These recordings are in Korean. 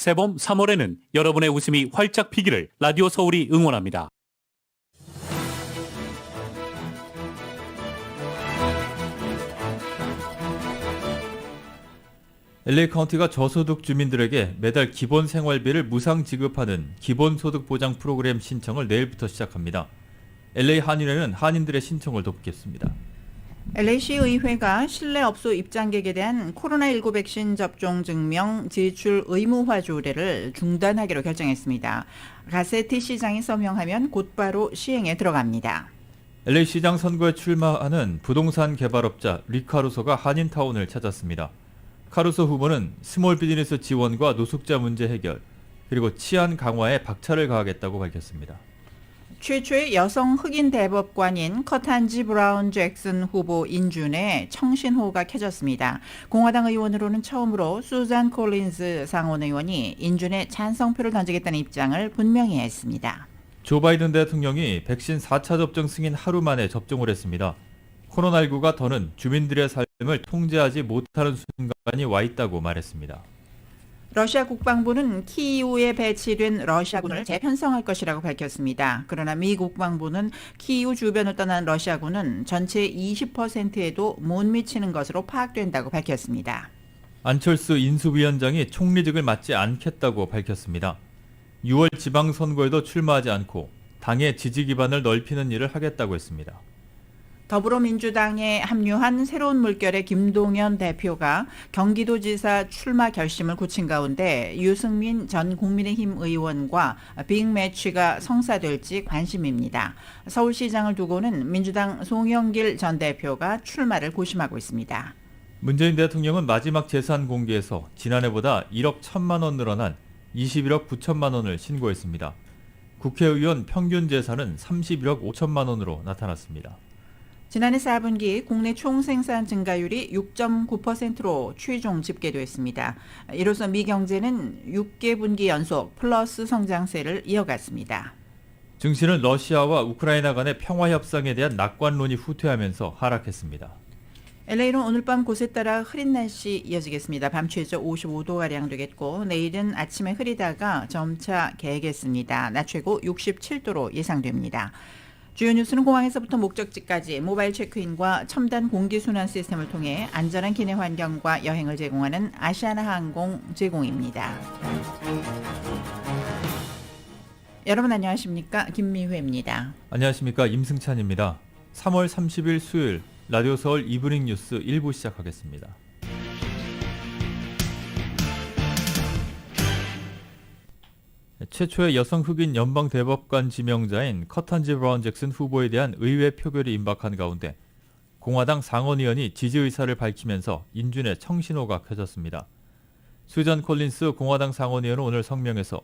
새봄 3월에는 여러분의 웃음이 활짝 피기를 라디오 서울이 응원합니다. LA 카운티가 저소득 주민들에게 매달 기본 생활비를 무상 지급하는 기본소득 보장 프로그램 신청을 내일부터 시작합니다. LA 한인회는 한인들의 신청을 돕겠습니다. LA시 의회가 실내업소 입장객에 대한 코로나19 백신 접종 증명 제출 의무화 조례를 중단하기로 결정했습니다. 가세티 시장이 서명하면 곧바로 시행에 들어갑니다. LA 시장 선거에 출마하는 부동산 개발업자 리카루소가 한인타운을 찾았습니다. 카루소 후보는 스몰 비즈니스 지원과 노숙자 문제 해결, 그리고 치안 강화에 박차를 가하겠다고 밝혔습니다. 최초의 여성 흑인 대법관인 커탄지 브라운 잭슨 후보 인준에 청신호가 켜졌습니다. 공화당 의원으로는 처음으로 수잔 콜린스 상원 의원이 인준에 찬성표를 던지겠다는 입장을 분명히 했습니다. 조 바이든 대통령이 백신 4차 접종 승인 하루 만에 접종을 했습니다. 코로나19가 더는 주민들의 삶을 통제하지 못하는 순간이 와 있다고 말했습니다. 러시아 국방부는 키이우에 배치된 러시아군을 재편성할 것이라고 밝혔습니다. 그러나 미 국방부는 키이우 주변을 떠난 러시아군은 전체의 20%에도 못 미치는 것으로 파악된다고 밝혔습니다. 안철수 인수위원장이 총리직을 맡지 않겠다고 밝혔습니다. 6월 지방선거에도 출마하지 않고 당의 지지 기반을 넓히는 일을 하겠다고 했습니다. 더불어민주당에 합류한 새로운 물결의 김동연 대표가 경기도지사 출마 결심을 굳힌 가운데 유승민 전 국민의힘 의원과 빅매치가 성사될지 관심입니다. 서울시장을 두고는 민주당 송영길 전 대표가 출마를 고심하고 있습니다. 문재인 대통령은 마지막 재산 공개에서 지난해보다 1억 1천만 원 늘어난 21억 9천만 원을 신고했습니다. 국회의원 평균 재산은 31억 5천만 원으로 나타났습니다. 지난해 4분기 국내 총생산 증가율이 6.9%로 최종 집계됐습니다. 이로써 미 경제는 6개 분기 연속 플러스 성장세를 이어갔습니다. 증시는 러시아와 우크라이나 간의 평화협상에 대한 낙관론이 후퇴하면서 하락했습니다. LA는 오늘 밤 곳에 따라 흐린 날씨 이어지겠습니다. 밤 최저 55도가량 되겠고 내일은 아침에 흐리다가 점차 개겠습니다. 낮 최고 67도로 예상됩니다. 주요 뉴스는 공항에서부터 목적지까지 모바일 체크인과 첨단 공기순환 시스템을 통해 안전한 기내 환경과 여행을 제공하는 아시아나 항공 제공입니다. 여러분 안녕하십니까? 김미회입니다. 안녕하십니까? 임승찬입니다. 3월 30일 수요일 라디오 서울 이브닝 뉴스 1부 시작하겠습니다. 최초의 여성 흑인 연방 대법관 지명자인 커탄지 브라운 잭슨 후보에 대한 의회 표결이 임박한 가운데 공화당 상원의원이 지지 의사를 밝히면서 인준의 청신호가 켜졌습니다. 수잔 콜린스 공화당 상원의원은 오늘 성명에서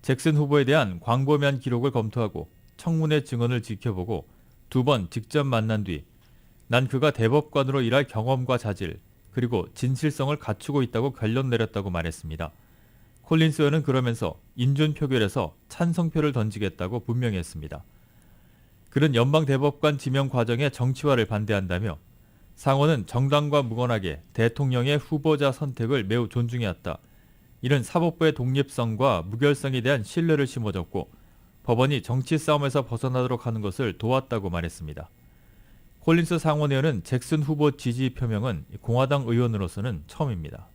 잭슨 후보에 대한 광범위한 기록을 검토하고 청문회 증언을 지켜보고 2번 직접 만난 뒤 난 그가 대법관으로 일할 경험과 자질 그리고 진실성을 갖추고 있다고 결론 내렸다고 말했습니다. 콜린스 의원은 그러면서 인준 표결에서 찬성표를 던지겠다고 분명히 했습니다. 그는 연방 대법관 지명 과정의 정치화를 반대한다며 상원은 정당과 무관하게 대통령의 후보자 선택을 매우 존중해왔다. 이는 사법부의 독립성과 무결성에 대한 신뢰를 심어줬고 법원이 정치 싸움에서 벗어나도록 하는 것을 도왔다고 말했습니다. 콜린스 상원의원은 잭슨 후보 지지 표명은 공화당 의원으로서는 처음입니다.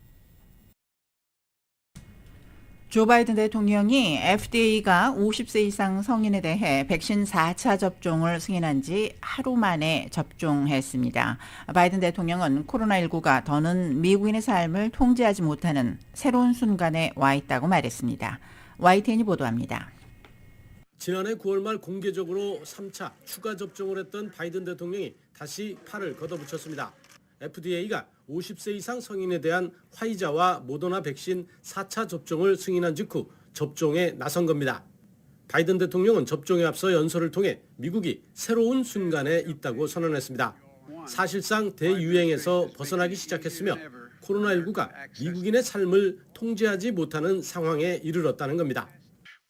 조 바이든 대통령이 FDA가 50세 이상 성인에 대해 백신 4차 접종을 승인한 지 하루 만에 접종했습니다. 바이든 대통령은 코로나19가 더는 미국인의 삶을 통제하지 못하는 새로운 순간에 와 있다고 말했습니다. YTN이 보도합니다. 지난해 9월 말 공개적으로 3차 추가 접종을 했던 바이든 대통령이 다시 팔을 걷어붙였습니다. FDA가 50세 이상 성인에 대한 화이자와 모더나 백신 4차 접종을 승인한 직후 접종에 나선 겁니다. 바이든 대통령은 접종에 앞서 연설을 통해 미국이 새로운 순간에 있다고 선언했습니다. 사실상 대유행에서 벗어나기 시작했으며 코로나19가 미국인의 삶을 통제하지 못하는 상황에 이르렀다는 겁니다.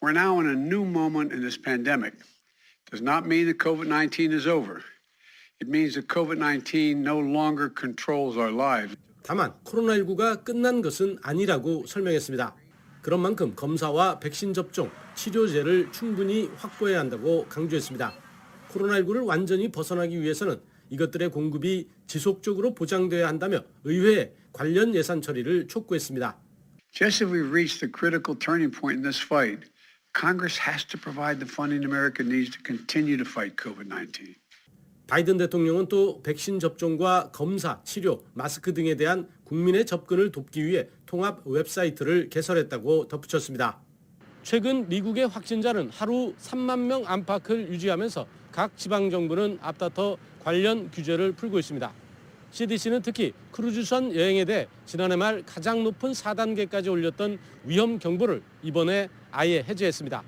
We're now in a new moment in this pandemic. It does not mean that COVID-19 is over. It means that COVID-19 no longer controls our lives. 다만 코로나19가 끝난 것은 아니라고 설명했습니다. 그런 만큼 검사와 백신 접종, 치료제를 충분히 확보해야 한다고 강조했습니다. 코로나19를 완전히 벗어나기 위해서는 이것들의 공급이 지속적으로 보장돼야 한다며 의회에 관련 예산 처리를 촉구했습니다. Just as we've reached the critical turning point in this fight, Congress has to provide the funding America needs to continue to fight COVID-19. 바이든 대통령은 또 백신 접종과 검사, 치료, 마스크 등에 대한 국민의 접근을 돕기 위해 통합 웹사이트를 개설했다고 덧붙였습니다. 최근 미국의 확진자는 하루 3만 명 안팎을 유지하면서 각 지방정부는 앞다퉈 관련 규제를 풀고 있습니다. CDC는 특히 크루즈선 여행에 대해 지난해 말 가장 높은 4단계까지 올렸던 위험 경보를 이번에 아예 해제했습니다.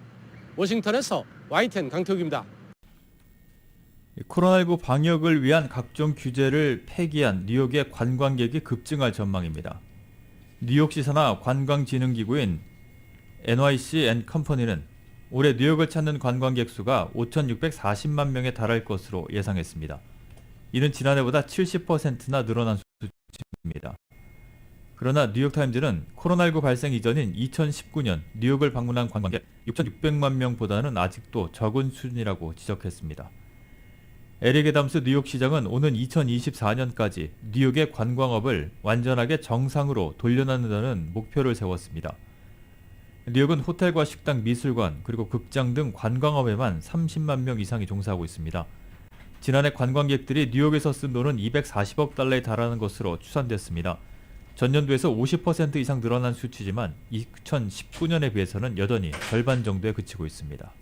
워싱턴에서 YTN 강태욱입니다. 코로나19 방역을 위한 각종 규제를 폐기한 뉴욕의 관광객이 급증할 전망입니다. 뉴욕시사나 관광진흥기구인 NYC&컴퍼니는 올해 뉴욕을 찾는 관광객 수가 5,640만 명에 달할 것으로 예상했습니다. 이는 지난해보다 70%나 늘어난 수치입니다. 그러나 뉴욕타임즈는 코로나19 발생 이전인 2019년 뉴욕을 방문한 관광객 6,600만 명보다는 아직도 적은 수준이라고 지적했습니다. 에릭 애담스 뉴욕시장은 오는 2024년까지 뉴욕의 관광업을 완전하게 정상으로 돌려놓는다는 목표를 세웠습니다. 뉴욕은 호텔과 식당, 미술관, 그리고 극장 등 관광업에만 30만 명 이상이 종사하고 있습니다. 지난해 관광객들이 뉴욕에서 쓴 돈은 240억 달러에 달하는 것으로 추산됐습니다. 전년도에서 50% 이상 늘어난 수치지만 2019년에 비해서는 여전히 절반 정도에 그치고 있습니다.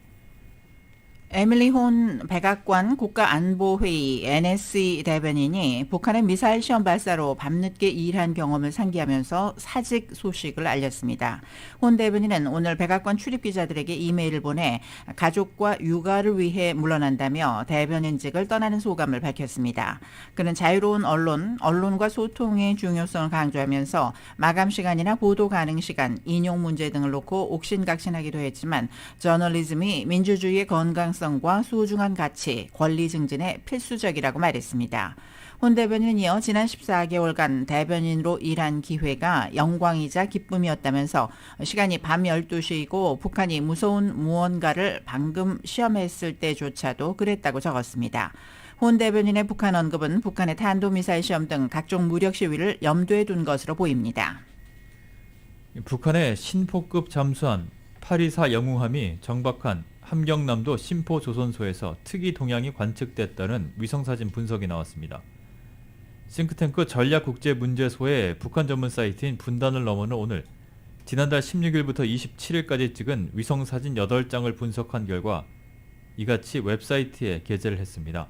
에밀리 혼 백악관 국가안보회의 NSC 대변인이 북한의 미사일 시험 발사로 밤늦게 일한 경험을 상기하면서 사직 소식을 알렸습니다. 혼 대변인은 오늘 백악관 출입기자들에게 이메일을 보내 가족과 육아를 위해 물러난다며 대변인직을 떠나는 소감을 밝혔습니다. 그는 자유로운 언론과 소통의 중요성을 강조하면서 마감 시간이나 보도 가능 시간, 인용 문제 등을 놓고 옥신각신하기도 했지만 저널리즘이 민주주의의 건강성과 소중한 가치, 권리 증진에 필수적이라고 말했습니다. 혼 대변인은 이어 지난 14개월간 대변인으로 일한 기회가 영광이자 기쁨이었다면서 시간이 밤 12시이고 북한이 무서운 무언가를 방금 시험했을 때조차도 그랬다고 적었습니다. 혼 대변인의 북한 언급은 북한의 탄도미사일 시험 등 각종 무력 시위를 염두에 둔 것으로 보입니다. 북한의 신포급 잠수함 824 영웅함이 정박한 함경남도 심포조선소에서 특이 동향이 관측됐다는 위성사진 분석이 나왔습니다. 싱크탱크 전략국제문제소의 북한 전문 사이트인 분단을 넘어는 오늘 지난달 16일부터 27일까지 찍은 위성사진 8장을 분석한 결과 이같이 웹사이트에 게재를 했습니다.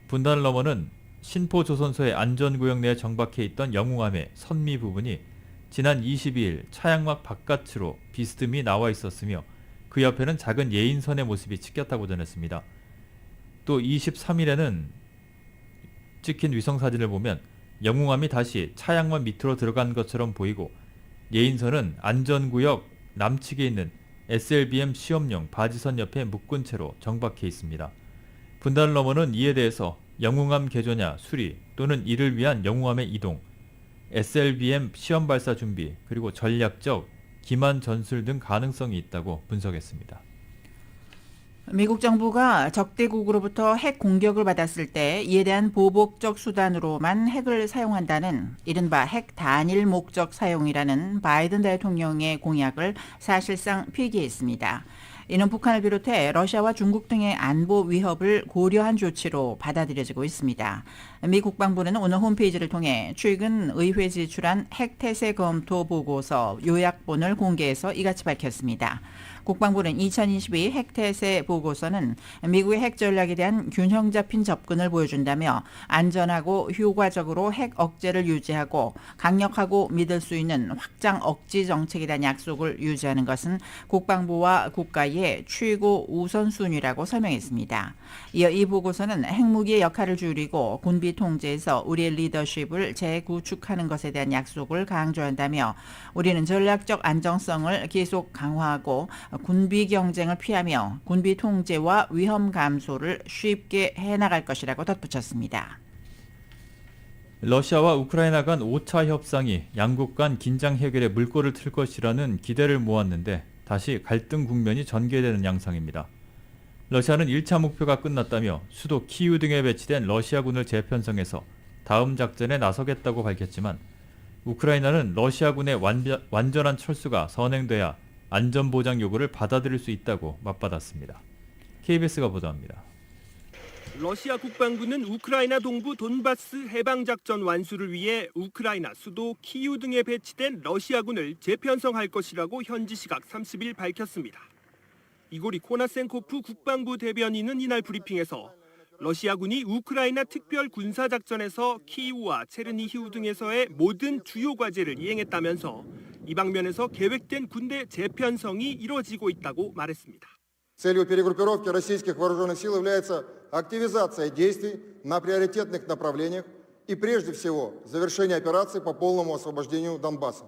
분단을 넘어는 신포조선소의 안전구역 내에 정박해 있던 영웅함의 선미 부분이 지난 22일 차양막 바깥으로 비스듬히 나와 있었으며 그 옆에는 작은 예인선의 모습이 찍혔다고 전했습니다. 또 23일에는 찍힌 위성사진을 보면 영웅함이 다시 차양만 밑으로 들어간 것처럼 보이고 예인선은 안전구역 남측에 있는 SLBM 시험용 바지선 옆에 묶은 채로 정박해 있습니다. 분단을 넘어는 이에 대해서 영웅함 개조냐 수리 또는 이를 위한 영웅함의 이동, SLBM 시험 발사 준비 그리고 전략적 기만 전술 등 가능성이 있다고 분석했습니다. 미국 정부가 적대국으로부터 핵 공격을 받았을 때 이에 대한 보복적 수단으로만 핵을 사용한다는 이른바 핵 단일 목적 사용이라는 바이든 대통령의 공약을 사실상 폐기했습니다. 이는 북한을 비롯해 러시아와 중국 등의 안보 위협을 고려한 조치로 받아들여지고 있습니다. 미 국방부는 오늘 홈페이지를 통해 최근 의회 제출한 핵태세 검토 보고서 요약본을 공개해서 이같이 밝혔습니다. 국방부는 2022 핵태세 보고서는 미국의 핵 전략에 대한 균형 잡힌 접근을 보여준다며 안전하고 효과적으로 핵 억제를 유지하고 강력하고 믿을 수 있는 확장 억지 정책에 대한 약속을 유지하는 것은 국방부와 국가의 최고 우선순위라고 설명했습니다. 이어 이 보고서는 핵무기의 역할을 줄이고 군비 통제에서 우리의 리더십을 재구축하는 것에 대한 약속을 강조한다며 우리는 전략적 안정성을 계속 강화하고 군비 경쟁을 피하며 군비 통제와 위험 감소를 쉽게 해나갈 것이라고 덧붙였습니다. 러시아와 우크라이나 간 5차 협상이 양국 간 긴장 해결에 물꼬를 틀 것이라는 기대를 모았는데 다시 갈등 국면이 전개되는 양상입니다. 러시아는 1차 목표가 끝났다며 수도 키이우 등에 배치된 러시아군을 재편성해서 다음 작전에 나서겠다고 밝혔지만 우크라이나는 러시아군의 완전한 철수가 선행돼야 안전보장 요구를 받아들일 수 있다고 맞받았습니다. KBS가 보도합니다. 러시아 국방부는 우크라이나 동부 돈바스 해방작전 완수를 위해 우크라이나 수도 키이우 등에 배치된 러시아군을 재편성할 것이라고 현지 시각 30일 밝혔습니다. 이고리 코나센코프 국방부 대변인은 이날 브리핑에서 러시아군이 우크라이나 특별 군사작전에서 키이우와 체르니히우 등에서의 모든 주요 과제를 이행했다면서 이 방면에서 계획된 군대 재편성이 이뤄지고 있다고 말했습니다. Целью перегруппировки российских вооруженных сил является активизация действий на приоритетных направлениях и прежде всего завершение операций по полному освобождению Донбасса.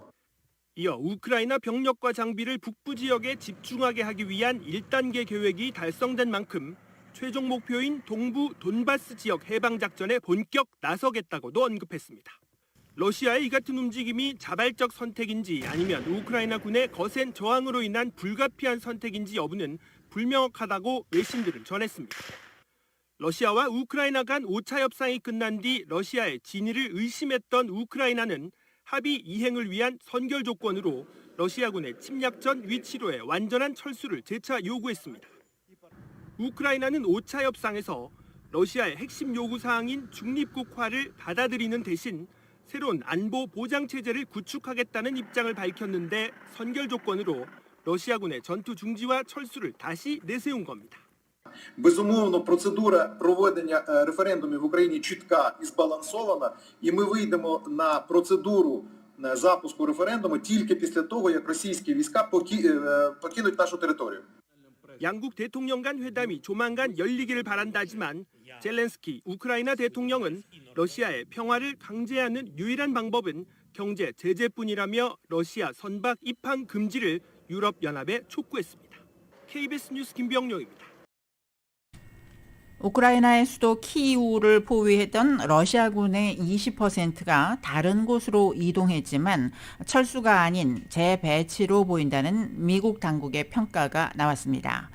이어 우크라이나 병력과 장비를 북부 지역에 집중하게 하기 위한 1단계 계획이 달성된 만큼 최종 목표인 동부 돈바스 지역 해방 작전에 본격 나서겠다고도 언급했습니다. 러시아의 이 같은 움직임이 자발적 선택인지 아니면 우크라이나 군의 거센 저항으로 인한 불가피한 선택인지 여부는 불명확하다고 외신들은 전했습니다. 러시아와 우크라이나 간 5차 협상이 끝난 뒤 러시아의 진위를 의심했던 우크라이나는 합의 이행을 위한 선결 조건으로 러시아군의 침략 전 위치로의 완전한 철수를 재차 요구했습니다. 우크라이나는 5차 협상에서 러시아의 핵심 요구 사항인 중립국화를 받아들이는 대신 새로운 안보 보장 체제를 구축하겠다는 입장을 밝혔는데 선결 조건으로 러시아군의 전투 중지와 철수를 다시 내세운 겁니다. Безумовно, процедура проведення референдумів в Україні чітка і збалансована, і ми вийдемо на процедуру запуску референдуму тільки після того, як російські війська покинуть нашу територію. 양국 대통령 간 회담이 조만간 열리기를 바란다지만 젤렌스키 우크라이나 대통령은 러시아의 평화를 강제하는 유일한 방법은 경제 제재뿐이라며 러시아 선박 입항 금지를 유럽연합에 촉구했습니다. KBS 뉴스 김병용입니다. 우크라이나의 수도 키이우를 포위했던 러시아군의 20%가 다른 곳으로 이동했지만 철수가 아닌 재배치로 보인다는 미국 당국의 평가가 나왔습니다.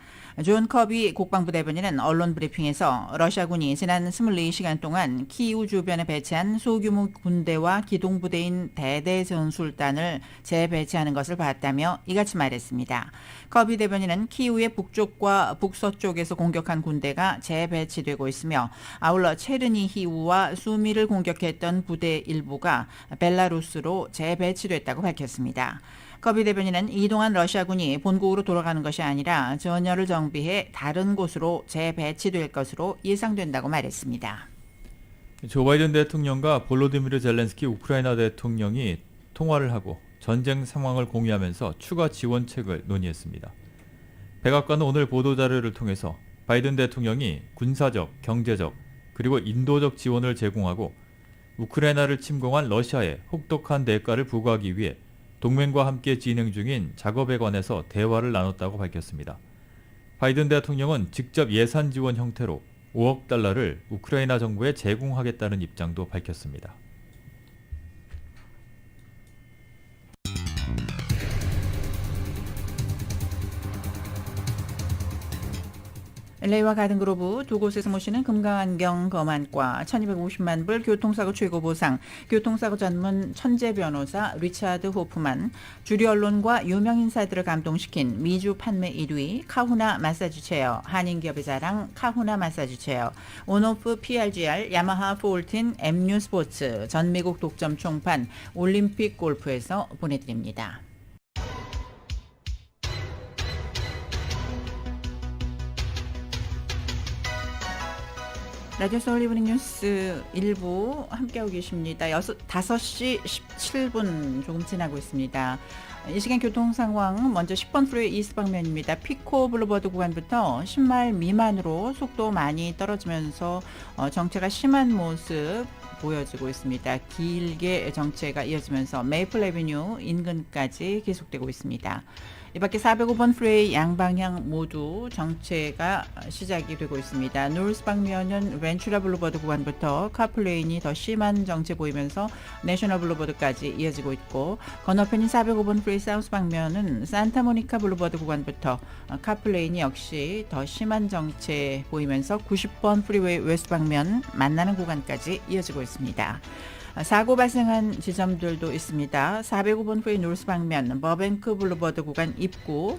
존 커비 국방부 대변인은 언론 브리핑에서 러시아군이 지난 24시간 동안 키이우 주변에 배치한 소규모 군대와 기동부대인 대대전술단을 재배치하는 것을 봤다며 이같이 말했습니다. 커비 대변인은 키이우의 북쪽과 북서쪽에서 공격한 군대가 재배치되고 있으며 아울러 체르니히우와 수미를 공격했던 부대 일부가 벨라루스로 재배치됐다고 밝혔습니다. 커비 대변인은 이동한 러시아군이 본국으로 돌아가는 것이 아니라 전열을 정비해 다른 곳으로 재배치될 것으로 예상된다고 말했습니다. 조 바이든 대통령과 볼로디미르 젤렌스키 우크라이나 대통령이 통화를 하고 전쟁 상황을 공유하면서 추가 지원책을 논의했습니다. 백악관은 오늘 보도자료를 통해서 바이든 대통령이 군사적, 경제적, 그리고 인도적 지원을 제공하고 우크라이나를 침공한 러시아에 혹독한 대가를 부과하기 위해 동맹과 함께 진행 중인 작업에 관해서 대화를 나눴다고 밝혔습니다. 바이든 대통령은 직접 예산 지원 형태로 5억 달러를 우크라이나 정부에 제공하겠다는 입장도 밝혔습니다. LA와 가든그로브 두 곳에서 모시는 금강안경 검안과 1250만 불 교통사고 최고보상, 교통사고 전문 천재 변호사 리차드 호프만, 주류 언론과 유명 인사들을 감동시킨 미주 판매 1위 카후나 마사지 체어, 한인기업의 자랑 카후나 마사지 체어, 온오프 PRGR, 야마하 폴틴, MU 스포츠, 전미국 독점 총판, 올림픽 골프에서 보내드립니다. 라디오 서울 이브닝 뉴스 1부 함께하고 계십니다. 5시 17분 조금 지나고 있습니다. 이 시간 교통 상황 먼저 10번 프로의 이스트 방면입니다. 피코 블루버드 구간부터 10마일 미만으로 속도 많이 떨어지면서 정체가 심한 모습 보여지고 있습니다. 길게 정체가 이어지면서 메이플 애비뉴 인근까지 계속되고 있습니다. 이 밖에 405번 프레이 양방향 모두 정체가 시작이 되고 있습니다. 노스 방면은 벤츄라 블루버드 구간부터 카플레인이 더 심한 정체 보이면서 내셔널 블루버드까지 이어지고 있고, 건너편인 405번 프레이 사우스 방면은 산타모니카 블루버드 구간부터 카플레인이 역시 더 심한 정체 보이면서 90번 프리웨이 웨스트 방면 만나는 구간까지 이어지고 있습니다. 사고 발생한 지점들도 있습니다. 405번 프리웨이 노스 방면 버뱅크 블루버드 구간 입구,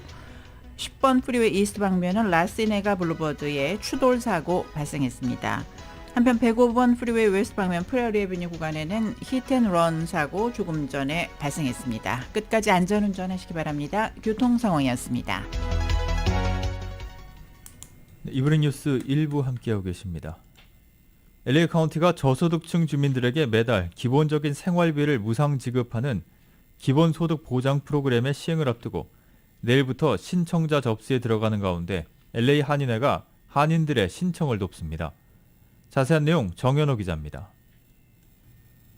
10번 프리웨이 이스트 방면은 라시네가 블루버드에 추돌 사고 발생했습니다. 한편 105번 프리웨이 웨스트 방면 프레어리 애비뉴 구간에는 히트앤런 사고 조금 전에 발생했습니다. 끝까지 안전운전 하시기 바랍니다. 교통 상황이었습니다. 네, 이브닝 뉴스 1부 함께하고 계십니다. LA 카운티가 저소득층 주민들에게 매달 기본적인 생활비를 무상 지급하는 기본소득 보장 프로그램의 시행을 앞두고 내일부터 신청자 접수에 들어가는 가운데 LA 한인회가 한인들의 신청을 돕습니다. 자세한 내용 정현호 기자입니다.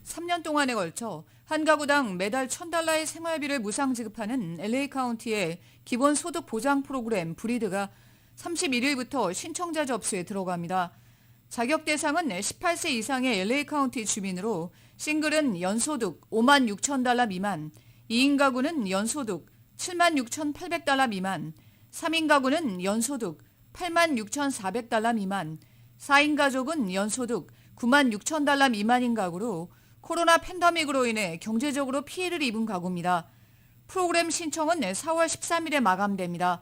3년 동안에 걸쳐 한 가구당 매달 $1,000의 생활비를 무상 지급하는 LA 카운티의 기본소득 보장 프로그램 브리드가 31일부터 신청자 접수에 들어갑니다. 자격 대상은 18세 이상의 LA 카운티 주민으로 싱글은 연소득 $56,000 미만, 2인 가구는 연소득 $76,800 미만, 3인 가구는 연소득 $86,400 미만, 4인 가족은 연소득 $96,000 미만인 가구로 코로나 팬데믹으로 인해 경제적으로 피해를 입은 가구입니다. 프로그램 신청은 4월 13일에 마감됩니다.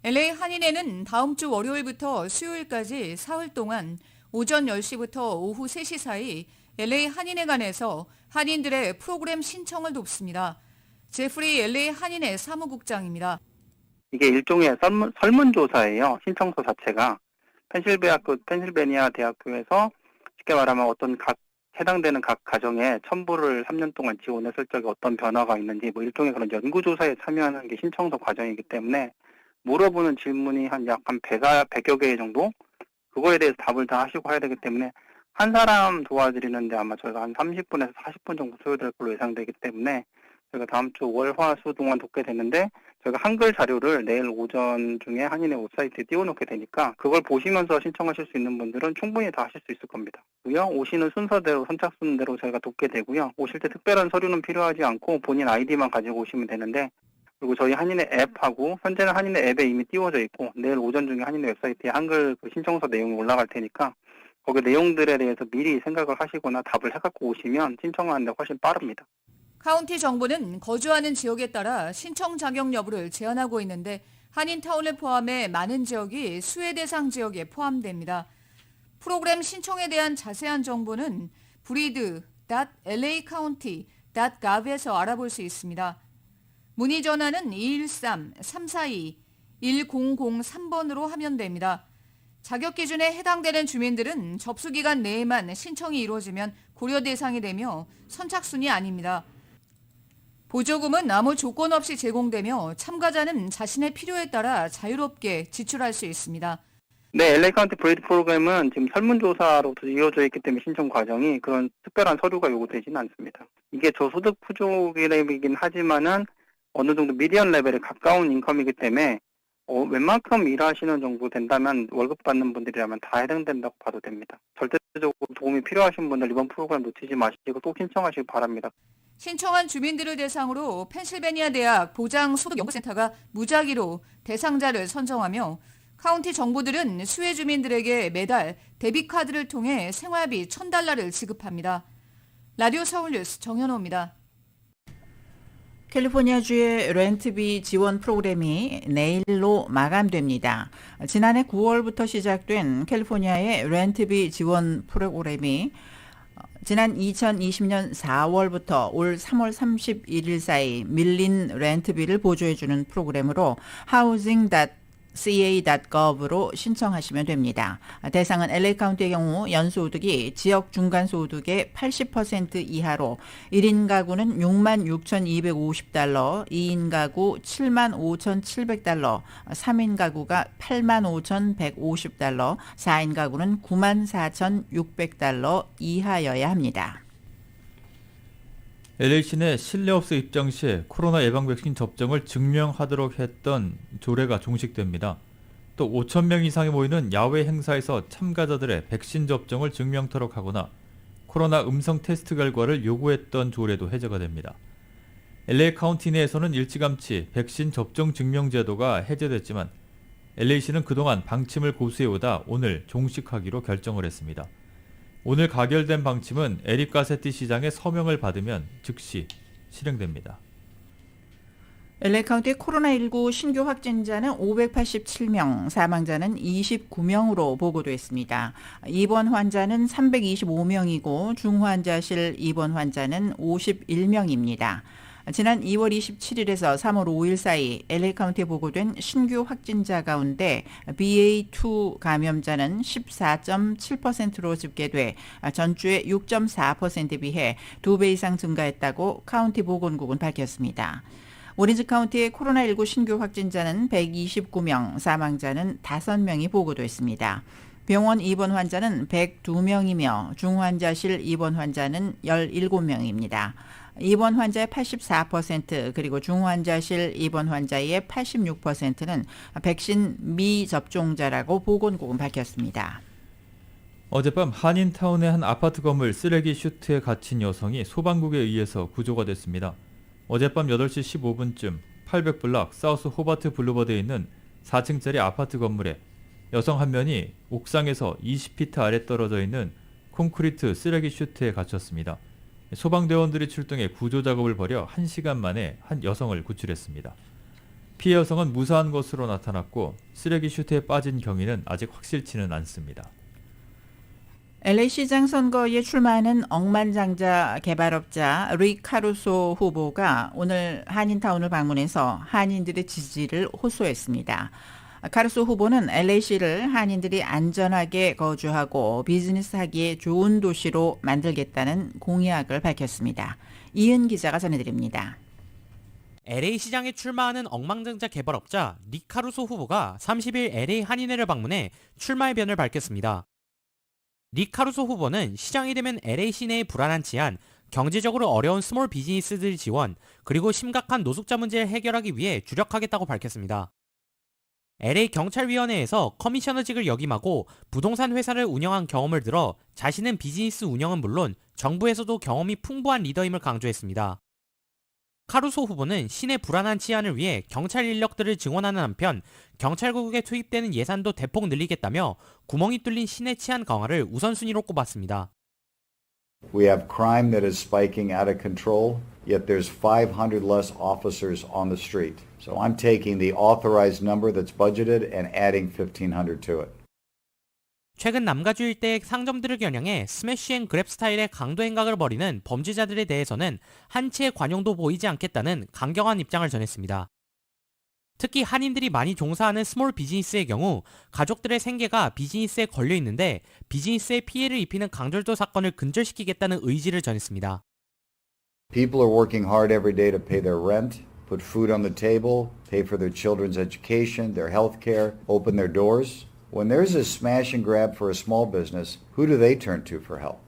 LA 한인회는 다음 주 월요일부터 수요일까지 사흘 동안 오전 10시부터 오후 3시 사이 LA 한인회관에서 한인들의 프로그램 신청을 돕습니다. 제프리 LA 한인회 사무국장입니다. 이게 일종의 설문조사예요. 신청서 자체가. 펜실베니아 대학교에서 쉽게 말하면 해당되는 각 가정에 첨부를 3년 동안 지원했을 적에 어떤 변화가 있는지 일종의 그런 연구조사에 참여하는 게 신청서 과정이기 때문에 물어보는 질문이 약 100여 개 정도? 그거에 대해서 답을 다 하시고 해야 되기 때문에 한 사람 도와드리는데 아마 저희가 한 30분에서 40분 정도 소요될 걸로 예상되기 때문에 저희가 다음 주 월, 화, 수 동안 돕게 되는데 저희가 한글 자료를 내일 오전 중에 한인의 웹사이트에 띄워놓게 되니까 그걸 보시면서 신청하실 수 있는 분들은 충분히 다 하실 수 있을 겁니다. 오시는 순서대로, 선착순대로 저희가 돕게 되고요. 오실 때 특별한 서류는 필요하지 않고 본인 아이디만 가지고 오시면 되는데, 그리고 저희 한인의 앱하고 현재는 한인의 앱에 이미 띄워져 있고 내일 오전 중에 한인의 웹사이트에 한글 신청서 내용이 올라갈 테니까 거기 내용들에 대해서 미리 생각을 하시거나 답을 해갖고 오시면 신청하는 데 훨씬 빠릅니다. 카운티 정부는 거주하는 지역에 따라 신청 자격 여부를 제한하고 있는데 한인타운을 포함해 많은 지역이 수혜 대상 지역에 포함됩니다. 프로그램 신청에 대한 자세한 정보는 breed.lacounty.gov에서 알아볼 수 있습니다. 문의 전화는 213-342-1003번으로 하면 됩니다. 자격 기준에 해당되는 주민들은 접수 기간 내에만 신청이 이루어지면 고려 대상이 되며 선착순이 아닙니다. 보조금은 아무 조건 없이 제공되며 참가자는 자신의 필요에 따라 자유롭게 지출할 수 있습니다. 네, LA 카운티 브레이드 프로그램은 지금 설문조사로 이루어져 있기 때문에 신청 과정이 그런 특별한 서류가 요구되지는 않습니다. 이게 저소득 부족이긴 하지만은 어느 정도 미디언 레벨에 가까운 인컴이기 때문에 웬만큼 일하시는 정도 된다면 월급 받는 분들이라면 다 해당된다고 봐도 됩니다. 절대적으로 도움이 필요하신 분들 이번 프로그램 놓치지 마시고 꼭 신청하시기 바랍니다. 신청한 주민들을 대상으로 펜실베니아 대학 보장소득연구센터가 무작위로 대상자를 선정하며 카운티 정부들은 수혜 주민들에게 매달 데비카드를 통해 생활비 $1,000를 지급합니다. 라디오 서울뉴스 정현호입니다. 캘리포니아주의 렌트비 지원 프로그램이 내일로 마감됩니다. 지난해 9월부터 시작된 캘리포니아의 렌트비 지원 프로그램이 지난 2020년 4월부터 올 3월 31일 사이 밀린 렌트비를 보조해주는 프로그램으로 housing.ca.gov로 신청하시면 됩니다. 대상은 LA 카운티의 경우 연소득이 지역 중간소득의 80% 이하로 1인 가구는 $66,250, 2인 가구 $75,700, 3인 가구가 $85,150, 4인 가구는 $94,600 이하여야 합니다. LA 시내 실내 업소 입장 시 코로나 예방 백신 접종을 증명하도록 했던 조례가 종식됩니다. 또 5,000명 이상이 모이는 야외 행사에서 참가자들의 백신 접종을 증명토록 하거나 코로나 음성 테스트 결과를 요구했던 조례도 해제가 됩니다. LA 카운티 내에서는 일찌감치 백신 접종 증명 제도가 해제됐지만 LA시는 그동안 방침을 고수해오다 오늘 종식하기로 결정을 했습니다. 오늘 가결된 방침은 에릭 가세티 시장의 서명을 받으면 즉시 실행됩니다. LA 카운티 코로나19 신규 확진자는 587명, 사망자는 29명으로 보고됐습니다. 입원 환자는 325명이고 중환자실 입원 환자는 51명입니다. 지난 2월 27일에서 3월 5일 사이 LA 카운티에 보고된 신규 확진자 가운데 BA2 감염자는 14.7%로 집계돼 전주의 6.4%에 비해 2배 이상 증가했다고 카운티 보건국은 밝혔습니다. 오렌지 카운티의 코로나19 신규 확진자는 129명, 사망자는 5명이 보고됐습니다. 병원 입원 환자는 102명이며 중환자실 입원 환자는 17명입니다. 입원 환자의 84% 그리고 중환자실 입원 환자의 86%는 백신 미접종자라고 보건국은 밝혔습니다. 어젯밤 한인타운의 한 아파트 건물 쓰레기 슈트에 갇힌 여성이 소방국에 의해서 구조가 됐습니다. 어젯밤 8시 15분쯤 800블락 사우스 호바트 블루버드에 있는 4층짜리 아파트 건물에 여성 한 명이 옥상에서 20피트 아래 떨어져 있는 콘크리트 쓰레기 슈트에 갇혔습니다. 소방대원들이 출동해 구조 작업을 벌여 1시간 만에 한 여성을 구출했습니다. 피해 여성은 무사한 것으로 나타났고 쓰레기 슈트에 빠진 경위는 아직 확실치는 않습니다. LA 시장 선거에 출마하는 억만장자 개발업자 릭 카루소 후보가 오늘 한인타운을 방문해서 한인들의 지지를 호소했습니다. 카루소 후보는 LA시를 한인들이 안전하게 거주하고 비즈니스하기에 좋은 도시로 만들겠다는 공약을 밝혔습니다. 이은 기자가 전해드립니다. LA 시장에 출마하는 억만장자 개발업자 릭 카루소 후보가 30일 LA 한인회를 방문해 출마의 변을 밝혔습니다. 릭 카루소 후보는 시장이 되면 LA 시내의 불안한 치안, 경제적으로 어려운 스몰 비즈니스들 지원, 그리고 심각한 노숙자 문제를 해결하기 위해 주력하겠다고 밝혔습니다. LA 경찰위원회에서 커미셔너직을 역임하고 부동산 회사를 운영한 경험을 들어 자신은 비즈니스 운영은 물론 정부에서도 경험이 풍부한 리더임을 강조했습니다. 카루소 후보는 시내 불안한 치안을 위해 경찰 인력들을 증원하는 한편 경찰국에 투입되는 예산도 대폭 늘리겠다며 구멍이 뚫린 시내 치안 강화를 우선순위로 꼽았습니다. We have crime that is spiking out of control, yet there's 500 less officers on the street. So I'm taking the authorized number that's budgeted and adding 1,500 to it. 최근 남가주 일대의 상점들을 겨냥해 스매시 앤 그랩 스타일의 강도 행각을 벌이는 범죄자들에 대해서는 한치의 관용도 보이지 않겠다는 강경한 입장을 전했습니다. 특히 한인들이 많이 종사하는 스몰 비즈니스의 경우 가족들의 생계가 비즈니스에 걸려 있는데 비즈니스에 피해를 입히는 강절도 사건을 근절시키겠다는 의지를 전했습니다. People are working hard every day to pay their rent, put food on the table, pay for their children's education, their health care, open their doors. When there's a smash and grab for a small business, who do they turn to for help?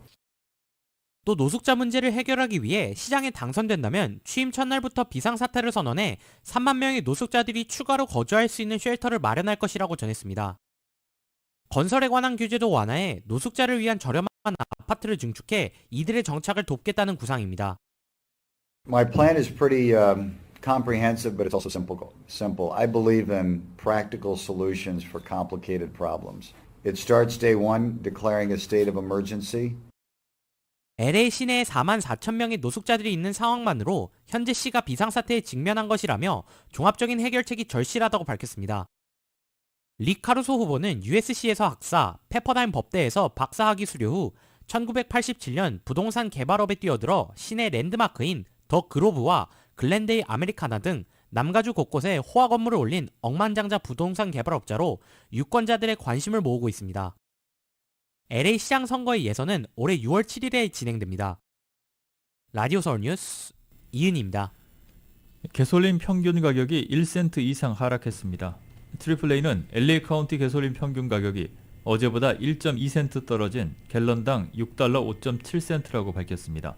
또 노숙자 문제를 해결하기 위해 시장에 당선된다면 취임 첫날부터 비상사태를 선언해 3만 명의 노숙자들이 추가로 거주할 수 있는 쉘터를 마련할 것이라고 전했습니다. 건설에 관한 규제도 완화해 노숙자를 위한 저렴한 아파트를 증축해 이들의 정착을 돕겠다는 구상입니다. My plan is pretty comprehensive, but it's also simple. I believe in practical solutions for complicated problems. It starts day one, declaring a state of emergency. LA 시내에 4만 4천 명의 노숙자들이 있는 상황만으로 현재 시가 비상사태에 직면한 것이라며 종합적인 해결책이 절실하다고 밝혔습니다. 릭 카루소 후보는 USC에서 학사, 페퍼다임 법대에서 박사학위 수료 후 1987년 부동산 개발업에 뛰어들어 시내 랜드마크인 더 그로브와 글렌데이 아메리카나 등 남가주 곳곳에 호화 건물을 올린 억만장자 부동산 개발업자로 유권자들의 관심을 모으고 있습니다. LA 시장 선거의 예선은 올해 6월 7일에 진행됩니다. 라디오 서울 뉴스 이은희입니다. 개솔린 평균 가격이 1센트 이상 하락했습니다. AAA는 LA 카운티 개솔린 평균 가격이 어제보다 1.2센트 떨어진 갤런당 $6 5.7센트라고 밝혔습니다.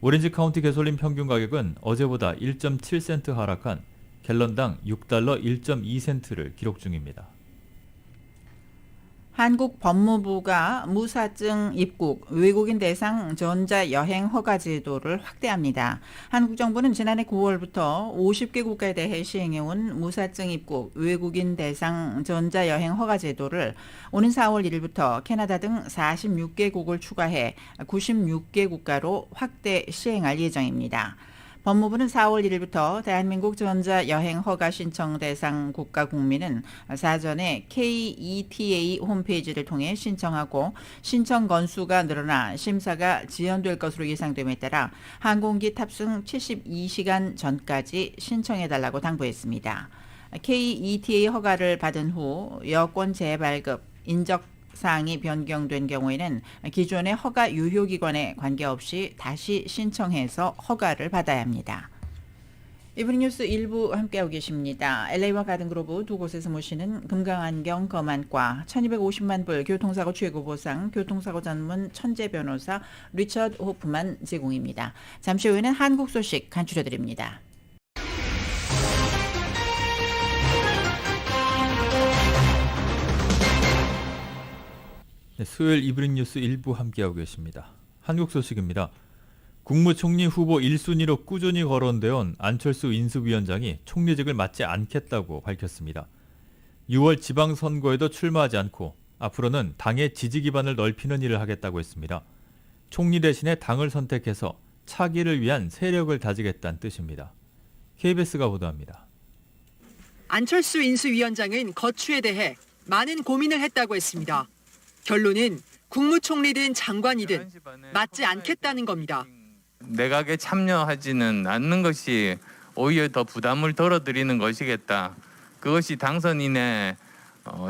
오렌지 카운티 가솔린 평균 가격은 어제보다 1.7센트 하락한 갤런당 6달러 1.2센트를 기록 중입니다. 한국 법무부가 무사증 입국, 외국인 대상 전자여행 허가 제도를 확대합니다. 한국 정부는 지난해 9월부터 50개 국가에 대해 시행해온 무사증 입국, 외국인 대상 전자여행 허가 제도를 오는 4월 1일부터 캐나다 등 46개국을 추가해 96개 국가로 확대 시행할 예정입니다. 법무부는 4월 1일부터 대한민국 전자여행 허가 신청 대상 국가 국민은 사전에 KETA 홈페이지를 통해 신청하고 신청 건수가 늘어나 심사가 지연될 것으로 예상됨에 따라 항공기 탑승 72시간 전까지 신청해달라고 당부했습니다. KETA 허가를 받은 후 여권 재발급, 인적 사항이 변경된 경우에는 기존의 허가 유효기간에 관계없이 다시 신청해서 허가를 받아야 합니다. 이브닝 뉴스 1부 함께하고 계십니다. LA와 가든그로브 두 곳에서 모시는 금강안경 검안과 1250만 불 교통사고 최고보상 교통사고 전문 천재 변호사 리처드 호프만 제공입니다. 잠시 후에는 한국 소식 간추려드립니다. 네, 수요일 이브닝 뉴스 1부 함께하고 계십니다. 한국 소식입니다. 국무총리 후보 1순위로 꾸준히 거론되어온 안철수 인수위원장이 총리직을 맡지 않겠다고 밝혔습니다. 6월 지방선거에도 출마하지 않고 앞으로는 당의 지지 기반을 넓히는 일을 하겠다고 했습니다. 총리 대신에 당을 선택해서 차기를 위한 세력을 다지겠다는 뜻입니다. KBS가 보도합니다. 안철수 인수위원장은 거취에 대해 많은 고민을 했다고 했습니다. 결론은 국무총리든 장관이든 맡지 않겠다는 겁니다. 내각에 참여하지는 않는 것이 오히려 더 부담을 덜어드리는 것이겠다. 그것이 당선인의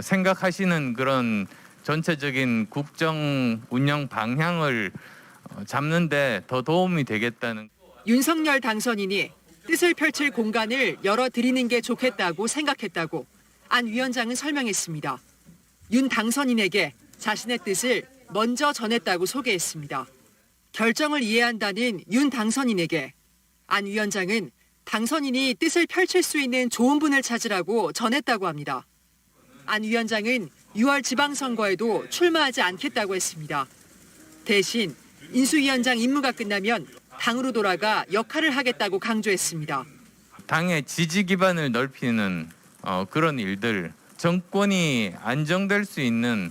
생각하시는 그런 전체적인 국정 운영 방향을 잡는 데 더 도움이 되겠다는. 윤석열 당선인이 뜻을 펼칠 공간을 열어드리는 게 좋겠다고 생각했다고 안 위원장은 설명했습니다. 윤 당선인에게 자신의 뜻을 먼저 전했다고 소개했습니다. 결정을 이해한다는 윤 당선인에게 안 위원장은 당선인이 뜻을 펼칠 수 있는 좋은 분을 찾으라고 전했다고 합니다. 안 위원장은 6월 지방선거에도 출마하지 않겠다고 했습니다. 대신 인수위원장 임무가 끝나면 당으로 돌아가 역할을 하겠다고 강조했습니다. 당의 지지 기반을 넓히는 그런 일들, 정권이 안정될 수 있는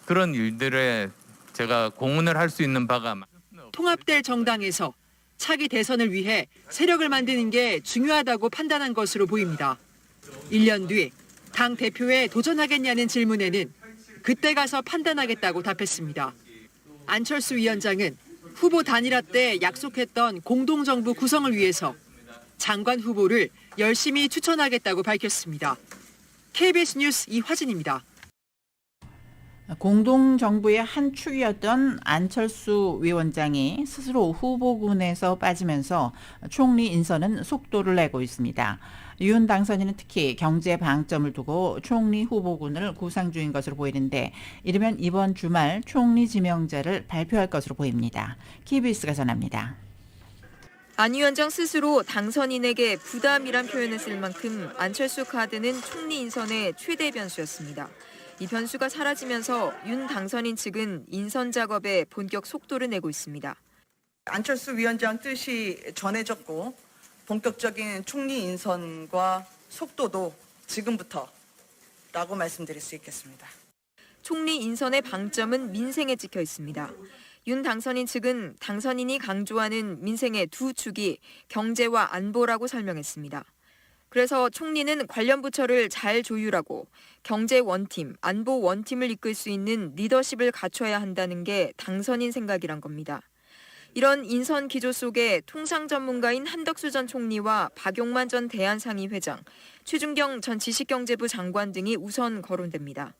그런 일들에 제가 공헌을 할 수 있는 바가 통합될 정당에서 차기 대선을 위해 세력을 만드는 게 중요하다고 판단한 것으로 보입니다. 1년 뒤 당 대표에 도전하겠냐는 질문에는 그때 가서 판단하겠다고 답했습니다. 안철수 위원장은 후보 단일화 때 약속했던 공동정부 구성을 위해서 장관 후보를 열심히 추천하겠다고 밝혔습니다. KBS 뉴스 이화진입니다. 공동정부의 한 축이었던 안철수 위원장이 스스로 후보군에서 빠지면서 총리 인선은 속도를 내고 있습니다. 윤 당선인은 특히 경제 방점을 두고 총리 후보군을 구상 중인 것으로 보이는데 이르면 이번 주말 총리 지명자를 발표할 것으로 보입니다. KBS가 전합니다. 안 위원장 스스로 당선인에게 부담이란 표현을 쓸 만큼 안철수 카드는 총리 인선의 최대 변수였습니다. 이 변수가 사라지면서 윤 당선인 측은 인선 작업에 본격 속도를 내고 있습니다. 안철수 위원장 뜻이 전해졌고 본격적인 총리 인선과 속도도 지금부터라고 말씀드릴 수 있겠습니다. 총리 인선의 방점은 민생에 찍혀 있습니다. 윤 당선인 측은 당선인이 강조하는 민생의 두 축이 경제와 안보라고 설명했습니다. 그래서 총리는 관련 부처를 잘 조율하고 경제 원팀, 안보 원팀을 이끌 수 있는 리더십을 갖춰야 한다는 게 당선인 생각이란 겁니다. 이런 인선 기조 속에 통상 전문가인 한덕수 전 총리와 박용만 전 대한상의회장, 최준경 전 지식경제부 장관 등이 우선 거론됩니다.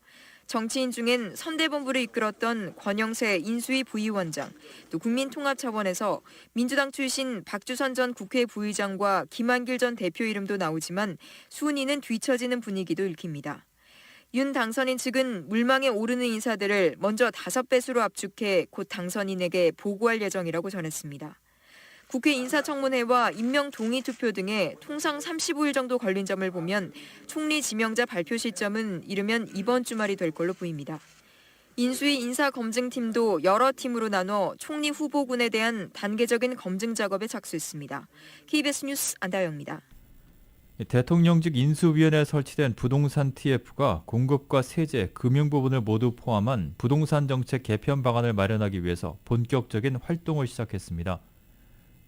정치인 중엔 선대본부를 이끌었던 권영세 인수위 부위원장, 또 국민통합 차원에서 민주당 출신 박주선 전 국회 부의장과 김한길 전 대표 이름도 나오지만 순위는 뒤처지는 분위기도 읽힙니다. 윤 당선인 측은 물망에 오르는 인사들을 먼저 5배수로 압축해 곧 당선인에게 보고할 예정이라고 전했습니다. 국회 인사청문회와 임명 동의 투표 등에 통상 35일 정도 걸린 점을 보면 총리 지명자 발표 시점은 이르면 이번 주말이 될 걸로 보입니다. 인수위 인사검증팀도 여러 팀으로 나눠 총리 후보군에 대한 단계적인 검증 작업에 착수했습니다. KBS 뉴스 안다영입니다. 대통령직 인수위원회에 설치된 부동산 TF가 공급과 세제, 금융 부분을 모두 포함한 부동산 정책 개편 방안을 마련하기 위해서 본격적인 활동을 시작했습니다.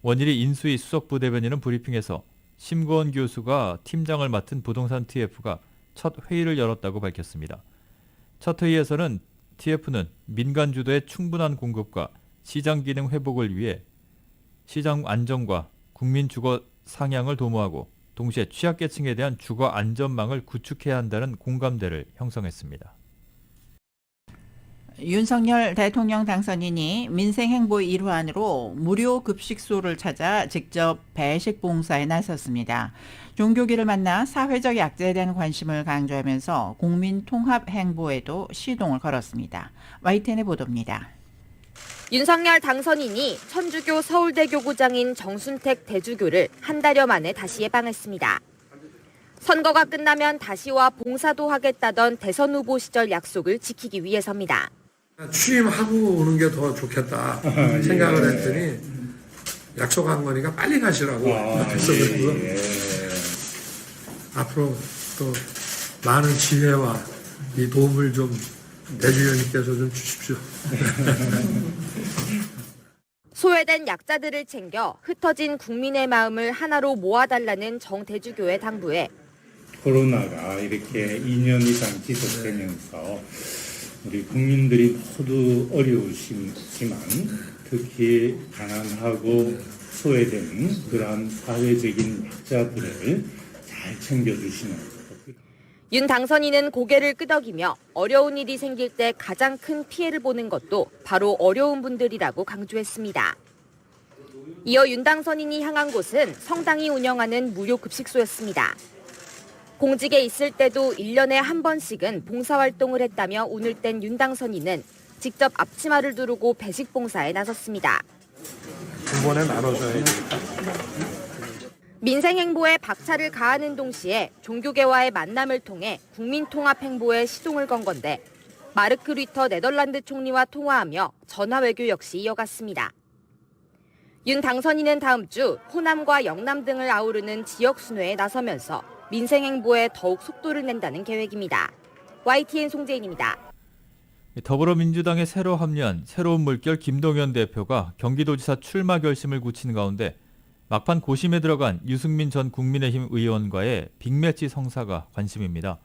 원일이 인수위 수석부대변인은 브리핑에서 심고원 교수가 팀장을 맡은 부동산 TF가 첫 회의를 열었다고 밝혔습니다. 첫 회의에서는 TF는 민간 주도의 충분한 공급과 시장 기능 회복을 위해 시장 안정과 국민 주거 상향을 도모하고 동시에 취약계층에 대한 주거 안전망을 구축해야 한다는 공감대를 형성했습니다. 윤석열 대통령 당선인이 민생행보의 일환으로 무료 급식소를 찾아 직접 배식 봉사에 나섰습니다. 종교계를 만나 사회적 약자에 대한 관심을 강조하면서 국민 통합 행보에도 시동을 걸었습니다. YTN의 보도입니다. 윤석열 당선인이 천주교 서울대교구장인 정순택 대주교를 한 달여 만에 다시 예방했습니다. 선거가 끝나면 다시와 봉사도 하겠다던 대선 후보 시절 약속을 지키기 위해서입니다. 취임하고 오는 게 더 좋겠다 생각을 했더니 약속한 거니까 빨리 가시라고 해서 앞으로 또 많은 지혜와 이 도움을 좀 대주교님께서 좀 주십시오. 소외된 약자들을 챙겨 흩어진 국민의 마음을 하나로 모아달라는 정 대주교의 당부에 코로나가 이렇게 2년 이상 지속되면서 우리 국민들이 모두 어려우시지만 특히 가난하고 소외된 그러한 사회적인 약자들을 잘 챙겨주시는 윤 당선인은 고개를 끄덕이며 어려운 일이 생길 때 가장 큰 피해를 보는 것도 바로 어려운 분들이라고 강조했습니다. 이어 윤 당선인이 향한 곳은 성당이 운영하는 무료 급식소였습니다. 공직에 있을 때도 1년에 한 번씩은 봉사활동을 했다며 오늘 땐 윤 당선인은 직접 앞치마를 두르고 배식 봉사에 나섰습니다. 두 번에 나눠줘야지. 민생행보에 박차를 가하는 동시에 종교계와의 만남을 통해 국민통합 행보에 시동을 건 건데 마르크 류터 네덜란드 총리와 통화하며 전화외교 역시 이어갔습니다. 윤 당선인은 다음 주 호남과 영남 등을 아우르는 지역 순회에 나서면서 민생행보에 더욱 속도를 낸다는 계획입니다. YTN 송재인입니다. 더불어민주당에 새로 합류한 새로운 물결 김동연 대표가 경기도지사 출마 결심을 굳힌 가운데 막판 고심에 들어간 유승민 전 국민의힘 의원과의 빅매치 성사가 관심입니다.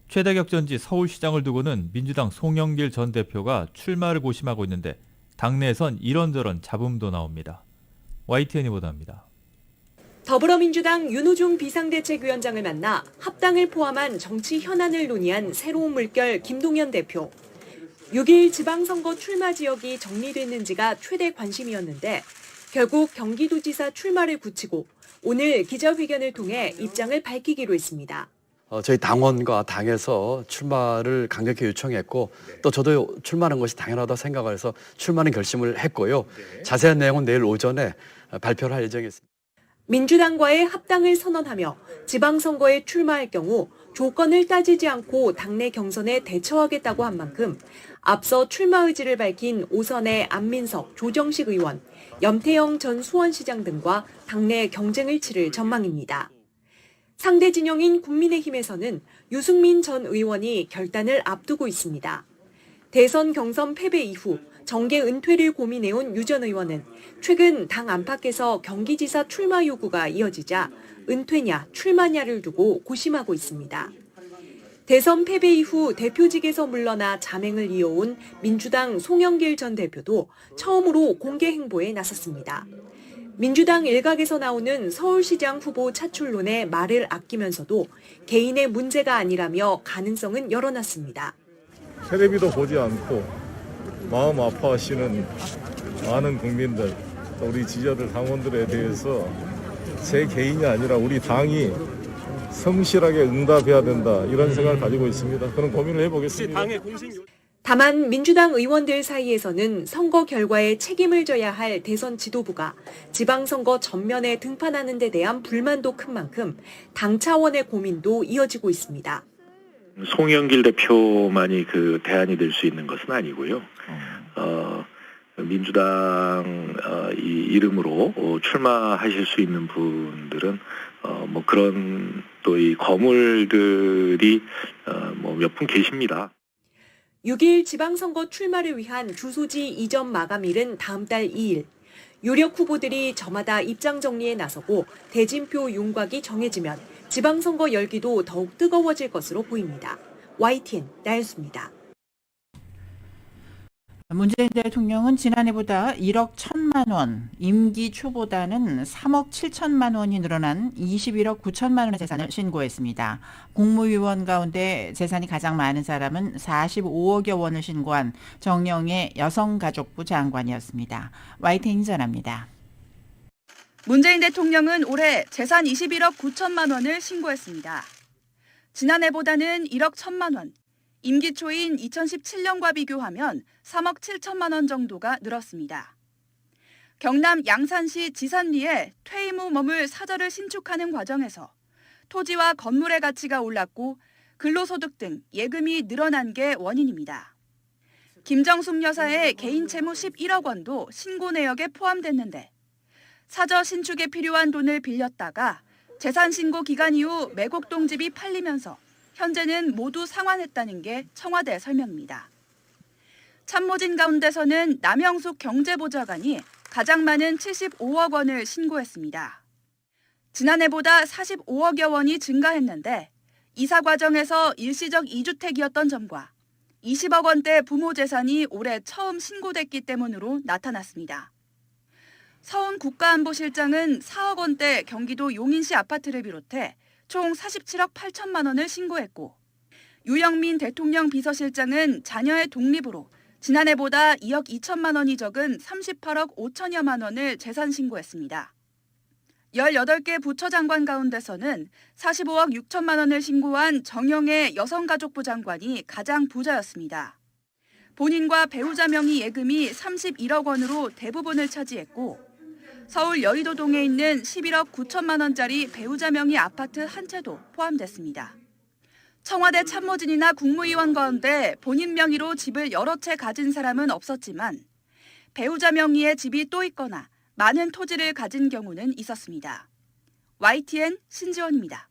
최대 격전지 서울시장을 두고는 민주당 송영길 전 대표가 출마를 고심하고 있는데 당내에선 이런저런 잡음도 나옵니다. YTN이 보도합니다. 더불어민주당 윤호중 비상대책위원장을 만나 합당을 포함한 정치 현안을 논의한 새로운 물결 김동연 대표. 6일 지방선거 출마 지역이 정리됐는지가 최대 관심이었는데 결국 경기도지사 출마를 굳히고 오늘 기자회견을 통해 입장을 밝히기로 했습니다. 저희 당원과 당에서 출마를 강력히 요청했고 또 저도 출마하는 것이 당연하다고 생각을 해서 출마는 결심을 했고요. 자세한 내용은 내일 오전에 발표를 할 예정입니다. 민주당과의 합당을 선언하며 지방선거에 출마할 경우 조건을 따지지 않고 당내 경선에 대처하겠다고 한 만큼 앞서 출마 의지를 밝힌 오선의 안민석, 조정식 의원, 염태영 전 수원시장 등과 당내 경쟁을 치를 전망입니다. 상대 진영인 국민의힘에서는 유승민 전 의원이 결단을 앞두고 있습니다. 대선 경선 패배 이후 정계 은퇴를 고민해온 유 전 의원은 최근 당 안팎에서 경기지사 출마 요구가 이어지자 은퇴냐 출마냐를 두고 고심하고 있습니다. 대선 패배 이후 대표직에서 물러나 잠행을 이어온 민주당 송영길 전 대표도 처음으로 공개 행보에 나섰습니다. 민주당 일각에서 나오는 서울시장 후보 차출론에 말을 아끼면서도 개인의 문제가 아니라며 가능성은 열어놨습니다. 텔레비도 보지 않고 마음 아파하시는 많은 국민들, 우리 지지자들, 당원들에 대해서 제 개인이 아니라 우리 당이 성실하게 응답해야 된다 이런 생각을 가지고 있습니다. 그런 고민을 해보겠습니다. 다만 민주당 의원들 사이에서는 선거 결과에 책임을 져야 할 대선 지도부가 지방선거 전면에 등판하는 데 대한 불만도 큰 만큼 당 차원의 고민도 이어지고 있습니다. 송영길 대표만이 그 대안이 될 수 있는 것은 아니고요. 민주당 이 이름으로 출마하실 수 있는 분들은 뭐 그런 또 이 거물들이 뭐 몇 분 계십니다. 6일 지방선거 출마를 위한 주소지 이전 마감일은 다음 달 2일. 유력 후보들이 저마다 입장 정리에 나서고 대진표 윤곽이 정해지면 지방선거 열기도 더욱 뜨거워질 것으로 보입니다. YTN 나연수입니다. 문재인 대통령은 지난해보다 1억 1천만 원, 임기 초보다는 3억 7천만 원이 늘어난 21억 9천만 원의 재산을 신고했습니다. 국무위원 가운데 재산이 가장 많은 사람은 45억여 원을 신고한 정영애 여성가족부 장관이었습니다. YTN 전합니다. 문재인 대통령은 올해 재산 21억 9천만 원을 신고했습니다. 지난해보다는 1억 1천만 원, 임기 초인 2017년과 비교하면 3억 7천만 원 정도가 늘었습니다. 경남 양산시 지산리에 퇴임 후 머물 사저를 신축하는 과정에서 토지와 건물의 가치가 올랐고 근로소득 등 예금이 늘어난 게 원인입니다. 김정숙 여사의 개인 채무 11억 원도 신고 내역에 포함됐는데 사저 신축에 필요한 돈을 빌렸다가 재산 신고 기간 이후 매곡동 집이 팔리면서 현재는 모두 상환했다는 게 청와대 설명입니다. 참모진 가운데서는 남영숙 경제보좌관이 가장 많은 75억 원을 신고했습니다. 지난해보다 45억여 원이 증가했는데 이사 과정에서 일시적 2주택이었던 점과 20억 원대 부모 재산이 올해 처음 신고됐기 때문으로 나타났습니다. 서훈 국가안보실장은 4억 원대 경기도 용인시 아파트를 비롯해 총 47억 8천만 원을 신고했고 유영민 대통령 비서실장은 자녀의 독립으로 지난해보다 2억 2천만 원이 적은 38억 5천여만 원을 재산 신고했습니다. 18개 부처장관 가운데서는 45억 6천만 원을 신고한 정영애 여성가족부 장관이 가장 부자였습니다. 본인과 배우자 명의 예금이 31억 원으로 대부분을 차지했고 서울 여의도동에 있는 11억 9천만 원짜리 배우자 명의 아파트 한 채도 포함됐습니다. 청와대 참모진이나 국무위원 가운데 본인 명의로 집을 여러 채 가진 사람은 없었지만 배우자 명의의 집이 또 있거나 많은 토지를 가진 경우는 있었습니다. YTN 신지원입니다.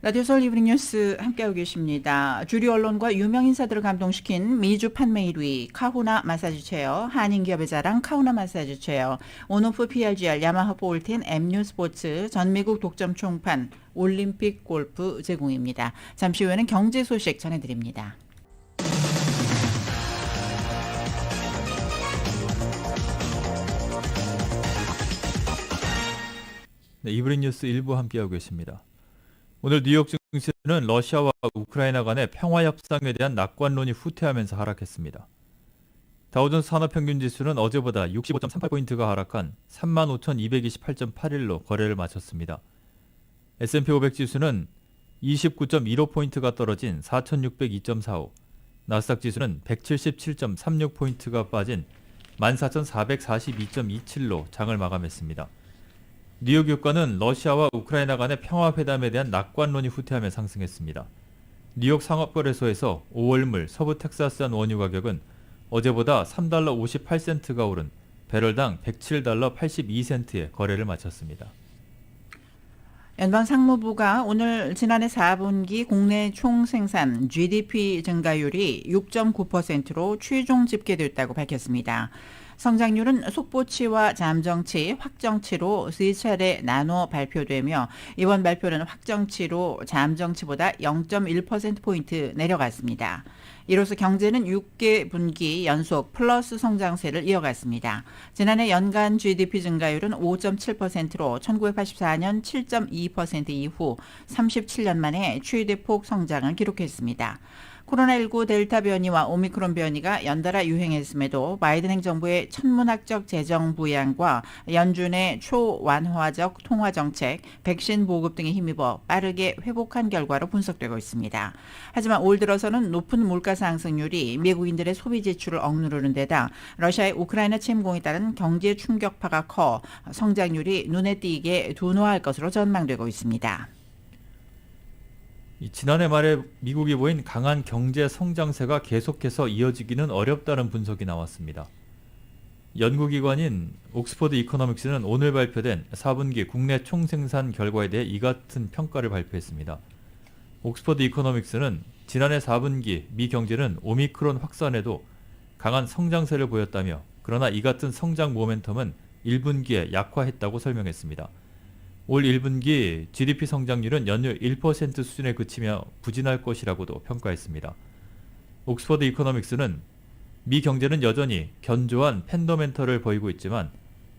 라디오 서울 이브닝 뉴스 함께하고 계십니다. 주류 언론과 유명 인사들을 감동시킨 미주 판매 1위 카후나 마사지 체어, 한인기업의 자랑 카후나 마사지 체어, 온오프 PRGR, 야마하 볼텐, M뉴 스포츠, 전미국 독점 총판, 올림픽 골프 제공입니다. 잠시 후에는 경제 소식 전해드립니다. 네, 이브닝 뉴스 1부 함께하고 계십니다. 오늘 뉴욕 증시는 러시아와 우크라이나 간의 평화협상에 대한 낙관론이 후퇴하면서 하락했습니다. 다우존스 산업평균지수는 어제보다 65.38포인트가 하락한 35,228.81로 거래를 마쳤습니다. S&P 500지수는 29.15포인트가 떨어진 4,602.45, 나스닥 지수는 177.36포인트가 빠진 14,442.27로 장을 마감했습니다. 뉴욕 유가는 러시아와 우크라이나 간의 평화회담에 대한 낙관론이 후퇴하며 상승했습니다. 뉴욕 상업거래소에서 5월물 서부 텍사스산 원유 가격은 어제보다 $3 58센트가 오른 배럴당 $107 82센트에 거래를 마쳤습니다. 연방상무부가 오늘 지난해 4분기 국내 총생산 GDP 증가율이 6.9%로 최종 집계됐다고 밝혔습니다. 성장률은 속보치와 잠정치, 확정치로 3차례 나눠 발표되며 이번 발표는 확정치로 잠정치보다 0.1%포인트 내려갔습니다. 이로써 경제는 6개 분기 연속 플러스 성장세를 이어갔습니다. 지난해 연간 GDP 증가율은 5.7%로 1984년 7.2% 이후 37년 만에 최대폭 성장을 기록했습니다. 코로나19 델타 변이와 오미크론 변이가 연달아 유행했음에도 바이든 행정부의 천문학적 재정 부양과 연준의 초완화적 통화 정책, 백신 보급 등에 힘입어 빠르게 회복한 결과로 분석되고 있습니다. 하지만 올 들어서는 높은 물가 상승률이 미국인들의 소비 지출을 억누르는 데다 러시아의 우크라이나 침공에 따른 경제 충격파가 커 성장률이 눈에 띄게 둔화할 것으로 전망되고 있습니다. 지난해 말에 미국이 보인 강한 경제 성장세가 계속해서 이어지기는 어렵다는 분석이 나왔습니다. 연구기관인 옥스퍼드 이코노믹스는 오늘 발표된 4분기 국내 총생산 결과에 대해 이 같은 평가를 발표했습니다. 옥스퍼드 이코노믹스는 지난해 4분기 미 경제는 오미크론 확산에도 강한 성장세를 보였다며 그러나 이 같은 성장 모멘텀은 1분기에 약화했다고 설명했습니다. 올 1분기 GDP 성장률은 연율 1% 수준에 그치며 부진할 것이라고도 평가했습니다. 옥스퍼드 이코노믹스는 미 경제는 여전히 견조한 팬더멘털을 보이고 있지만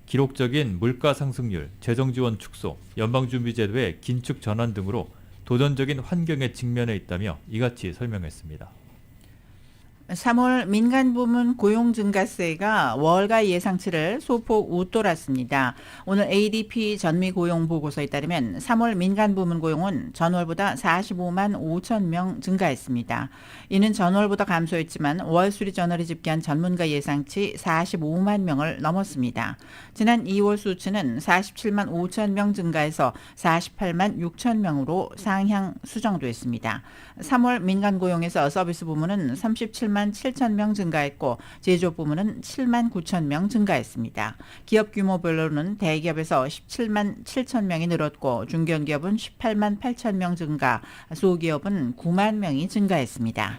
기록적인 물가 상승률, 재정 지원 축소, 연방준비제도의 긴축 전환 등으로 도전적인 환경에 직면해 있다며 이같이 설명했습니다. 3월 민간부문 고용 증가세가 월가 예상치를 소폭 웃돌았습니다. 오늘 ADP 전미 고용 보고서에 따르면 3월 민간부문 고용은 전월보다 45만 5천 명 증가했습니다. 이는 전월보다 감소했지만 월스트리트저널이 집계한 전문가 예상치 45만 명을 넘었습니다. 지난 2월 수치는 47만 5천 명 증가해서 48만 6천 명으로 상향 수정됐습니다. 3월 민간 고용에서 서비스 부문은 37만 7천 명 증가했고 제조업 부문은 7만 9천 명 증가했습니다. 기업 규모별로는 대기업에서 17만 7천 명이 늘었고 중견기업은 18만 8천 명 증가, 소기업은 9만 명이 증가했습니다.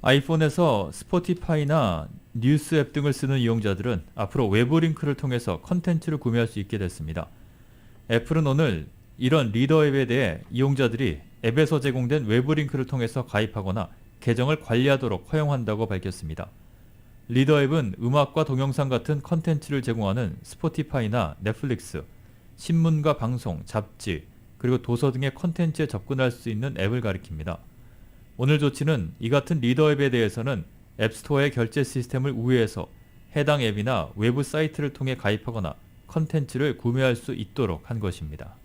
아이폰에서 스포티파이나 뉴스 앱 등을 쓰는 이용자들은 앞으로 외부 링크를 통해서 컨텐츠를 구매할 수 있게 됐습니다. 애플은 오늘 이런 리더 앱에 대해 이용자들이 앱에서 제공된 외부 링크를 통해서 가입하거나 계정을 관리하도록 허용한다고 밝혔습니다. 리더 앱은 음악과 동영상 같은 컨텐츠를 제공하는 스포티파이나 넷플릭스, 신문과 방송, 잡지, 그리고 도서 등의 컨텐츠에 접근할 수 있는 앱을 가리킵니다. 오늘 조치는 이 같은 리더 앱에 대해서는 앱스토어의 결제 시스템을 우회해서 해당 앱이나 외부 사이트를 통해 가입하거나 컨텐츠를 구매할 수 있도록 한 것입니다.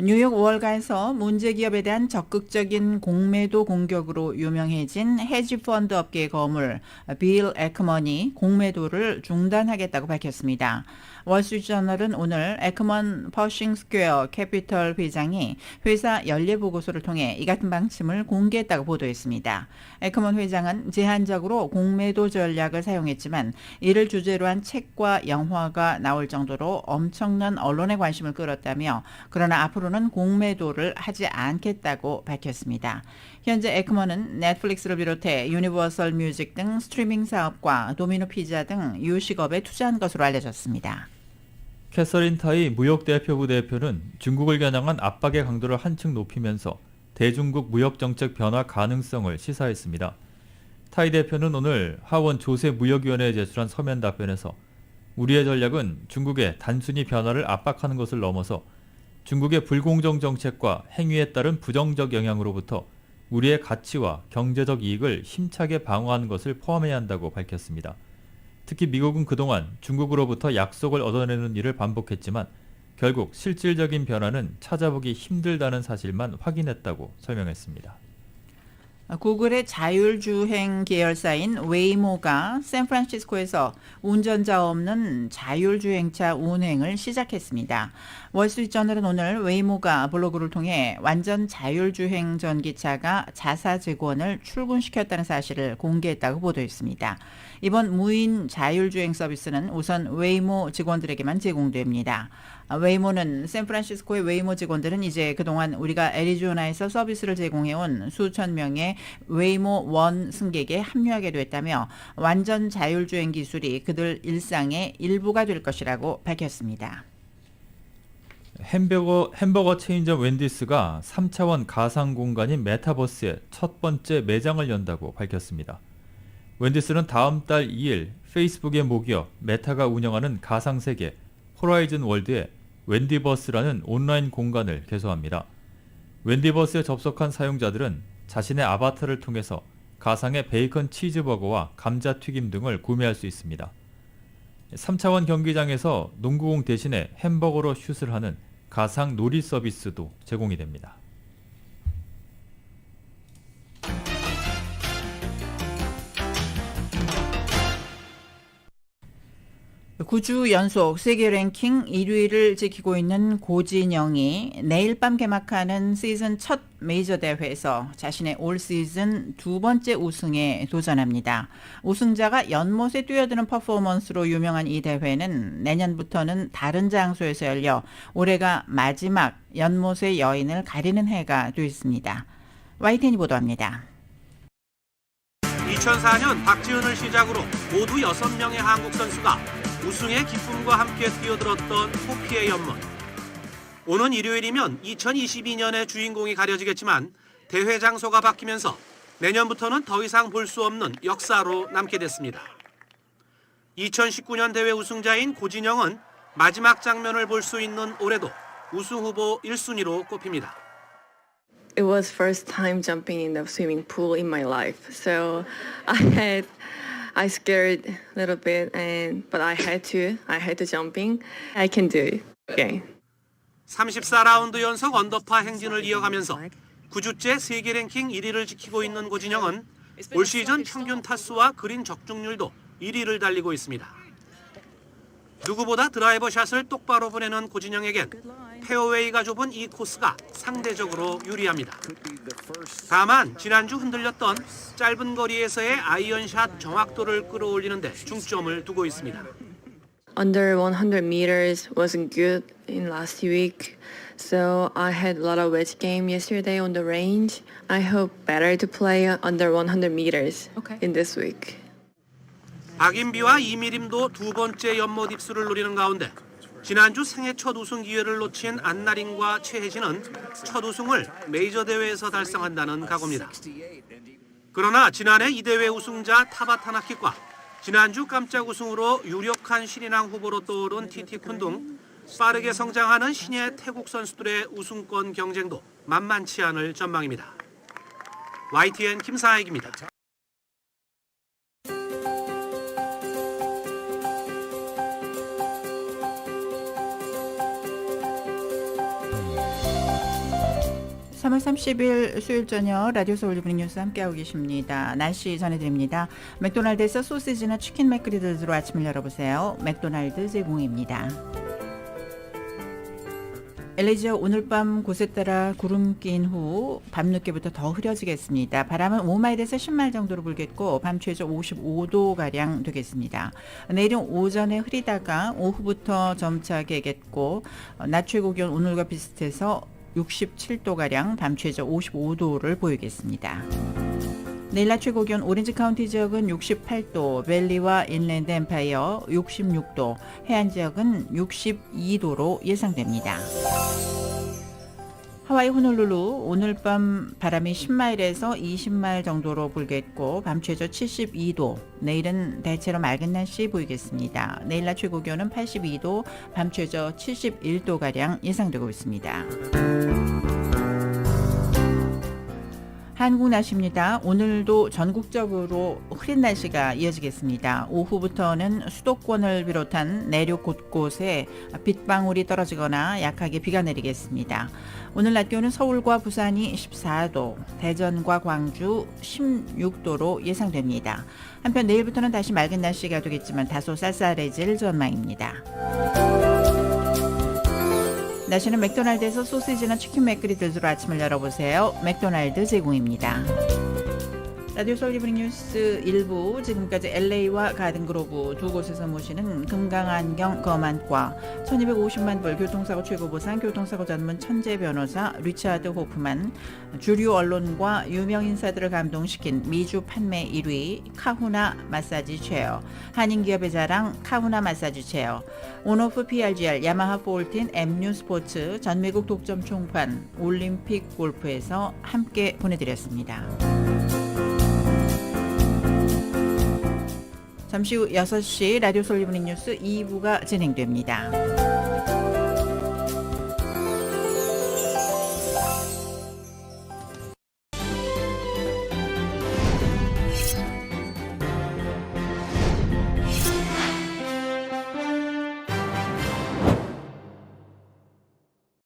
뉴욕 월가에서 문제기업에 대한 적극적인 공매도 공격으로 유명해진 헤지펀드 업계의 거물 빌 에크먼이 공매도를 중단하겠다고 밝혔습니다. 월스트리트저널은 오늘 에크먼 퍼싱 스퀘어 캐피털 회장이 회사 연례보고서를 통해 이 같은 방침을 공개했다고 보도했습니다. 에크먼 회장은 제한적으로 공매도 전략을 사용했지만 이를 주제로 한 책과 영화가 나올 정도로 엄청난 언론의 관심을 끌었다며 그러나 앞으로는 공매도를 하지 않겠다고 밝혔습니다. 현재 에크먼은 넷플릭스를 비롯해 유니버설 뮤직 등 스트리밍 사업과 도미노 피자 등 유식업에 투자한 것으로 알려졌습니다. 캐서린 타이 무역대표부 대표는 중국을 겨냥한 압박의 강도를 한층 높이면서 대중국 무역정책 변화 가능성을 시사했습니다. 타이 대표는 오늘 하원 조세무역위원회에 제출한 서면 답변에서 우리의 전략은 중국의 단순히 변화를 압박하는 것을 넘어서 중국의 불공정 정책과 행위에 따른 부정적 영향으로부터 우리의 가치와 경제적 이익을 힘차게 방어하는 것을 포함해야 한다고 밝혔습니다. 특히 미국은 그동안 중국으로부터 약속을 얻어내는 일을 반복했지만 결국 실질적인 변화는 찾아보기 힘들다는 사실만 확인했다고 설명했습니다. 구글의 자율주행 계열사인 웨이모가 샌프란시스코에서 운전자 없는 자율주행차 운행을 시작했습니다. 월스트리트저널은 오늘 웨이모가 블로그를 통해 완전 자율주행 전기차가 자사 직원을 출근시켰다는 사실을 공개했다고 보도했습니다. 이번 무인 자율주행 서비스는 우선 웨이모 직원들에게만 제공됩니다. 웨이모는 샌프란시스코의 웨이모 직원들은 이제 그동안 우리가 애리조나에서 서비스를 제공해온 수천 명의 웨이모 원 승객에 합류하게 됐다며 완전 자율주행 기술이 그들 일상의 일부가 될 것이라고 밝혔습니다. 햄버거 체인점 웬디스가 3차원 가상 공간인 메타버스에 첫 번째 매장을 연다고 밝혔습니다. 웬디스는 다음 달 2일 페이스북의 모기업 메타가 운영하는 가상세계 호라이즌 월드에 웬디버스라는 온라인 공간을 개소합니다. 웬디버스에 접속한 사용자들은 자신의 아바타를 통해서 가상의 베이컨 치즈버거와 감자튀김 등을 구매할 수 있습니다. 3차원 경기장에서 농구공 대신에 햄버거로 슛을 하는 가상 놀이 서비스도 제공이 됩니다. 9주 연속 세계 랭킹 1위를 지키고 있는 고진영이 내일 밤 개막하는 시즌 첫 메이저 대회에서 자신의 올 시즌 두 번째 우승에 도전합니다. 우승자가 연못에 뛰어드는 퍼포먼스로 유명한 이 대회는 내년부터는 다른 장소에서 열려 올해가 마지막 연못의 여인을 가리는 해가 되었습니다. YTN이 보도합니다. 2004년 박지훈을 시작으로 모두 6명의 한국 선수가 우승의 기쁨과 함께 뛰어들었던 호피의 연못. 오는 일요일이면 2022년의 주인공이 가려지겠지만 대회 장소가 바뀌면서 내년부터는 더 이상 볼 수 없는 역사로 남게 됐습니다. 2019년 대회 우승자인 고진영은 마지막 장면을 볼 수 있는 올해도 우승 후보 1순위로 꼽힙니다. It was first time jumping in the swimming pool in my life. So I scared a little bit but I had to jumping. I can do it. Okay. 34라운드 연속 언더파 행진을 이어가면서 9주째 세계 랭킹 1위를 지키고 있는 고진영은 올 시즌 평균 타수와 그린 적중률도 1위를 달리고 있습니다. 누구보다 드라이버 샷을 똑바로 보내는 고진영에겐 페어웨이가 좁은 이 코스가 상대적으로 유리합니다. 다만 지난주 흔들렸던 짧은 거리에서의 아이언샷 정확도를 끌어올리는 데 중점을 두고 있습니다. Under 100 meters wasn't good in last week. So I had a lot of wedge game yesterday on the range. I hope better to play under 100 meters in this week. 박인비와 이미림도 두 번째 연못 입수를 노리는 가운데 지난주 생애 첫 우승 기회를 놓친 안나린과 최혜진은 첫 우승을 메이저 대회에서 달성한다는 각오입니다. 그러나 지난해 이 대회 우승자 타바타나키과 지난주 깜짝 우승으로 유력한 신인왕 후보로 떠오른 티티쿤 등 빠르게 성장하는 신예 태국 선수들의 우승권 경쟁도 만만치 않을 전망입니다. YTN 김사익입니다. (3월 30일) 수요일 저녁 라디오 서울 이브닝 뉴스 함께하고 계십니다. 날씨 전해드립니다. 맥도날드에서 소시지나 치킨 맥그리들로 아침을 열어보세요. 맥도날드 제공입니다. LA 지역 오늘 밤 곳에 따라 구름 낀 후 밤늦게부터 더 흐려지겠습니다. 바람은 5마일에서 10마일 정도로 불겠고 밤 최저 55도가량 되겠습니다. 내일은 오전에 흐리다가 오후부터 점차 개겠고 낮 최고 기온 오늘과 비슷해서 67도가량, 밤 최저 55도를 보이겠습니다. 내일 낮 최고 기온 오렌지 카운티 지역은 68도, 밸리와 인랜드 엠파이어 66도, 해안 지역은 62도로 예상됩니다. 하와이 호놀룰루 오늘 밤 바람이 10마일에서 20마일 정도로 불겠고 밤 최저 72도, 내일은 대체로 맑은 날씨 보이겠습니다. 내일 낮 최고 기온은 82도, 밤 최저 71도가량 예상되고 있습니다. 한국 날씨입니다. 오늘도 전국적으로 흐린 날씨가 이어지겠습니다. 오후부터는 수도권을 비롯한 내륙 곳곳에 빗방울이 떨어지거나 약하게 비가 내리겠습니다. 오늘 낮 기온은 서울과 부산이 14도, 대전과 광주 16도로 예상됩니다. 한편 내일부터는 다시 맑은 날씨가 되겠지만 다소 쌀쌀해질 전망입니다. 날씨는 맥도날드에서 소시지나 치킨 맥그리들로 아침을 열어보세요. 맥도날드 제공입니다. 라디오 서울 이브닝 뉴스 1부, 지금까지 LA와 가든그로브 두 곳에서 모시는 금강안경 검안과 1250만 불 교통사고 최고보상 교통사고 전문 천재 변호사 리차드 호프만, 주류 언론과 유명 인사들을 감동시킨 미주 판매 1위 카후나 마사지 체어, 한인기업의 자랑 카후나 마사지 체어, 온오프 PRGR, 야마하 폴틴, MU 스포츠, 전미국 독점 총판, 올림픽 골프에서 함께 보내드렸습니다. 잠시 후 6시 라디오 서울 이브닝 뉴스 2부가 진행됩니다.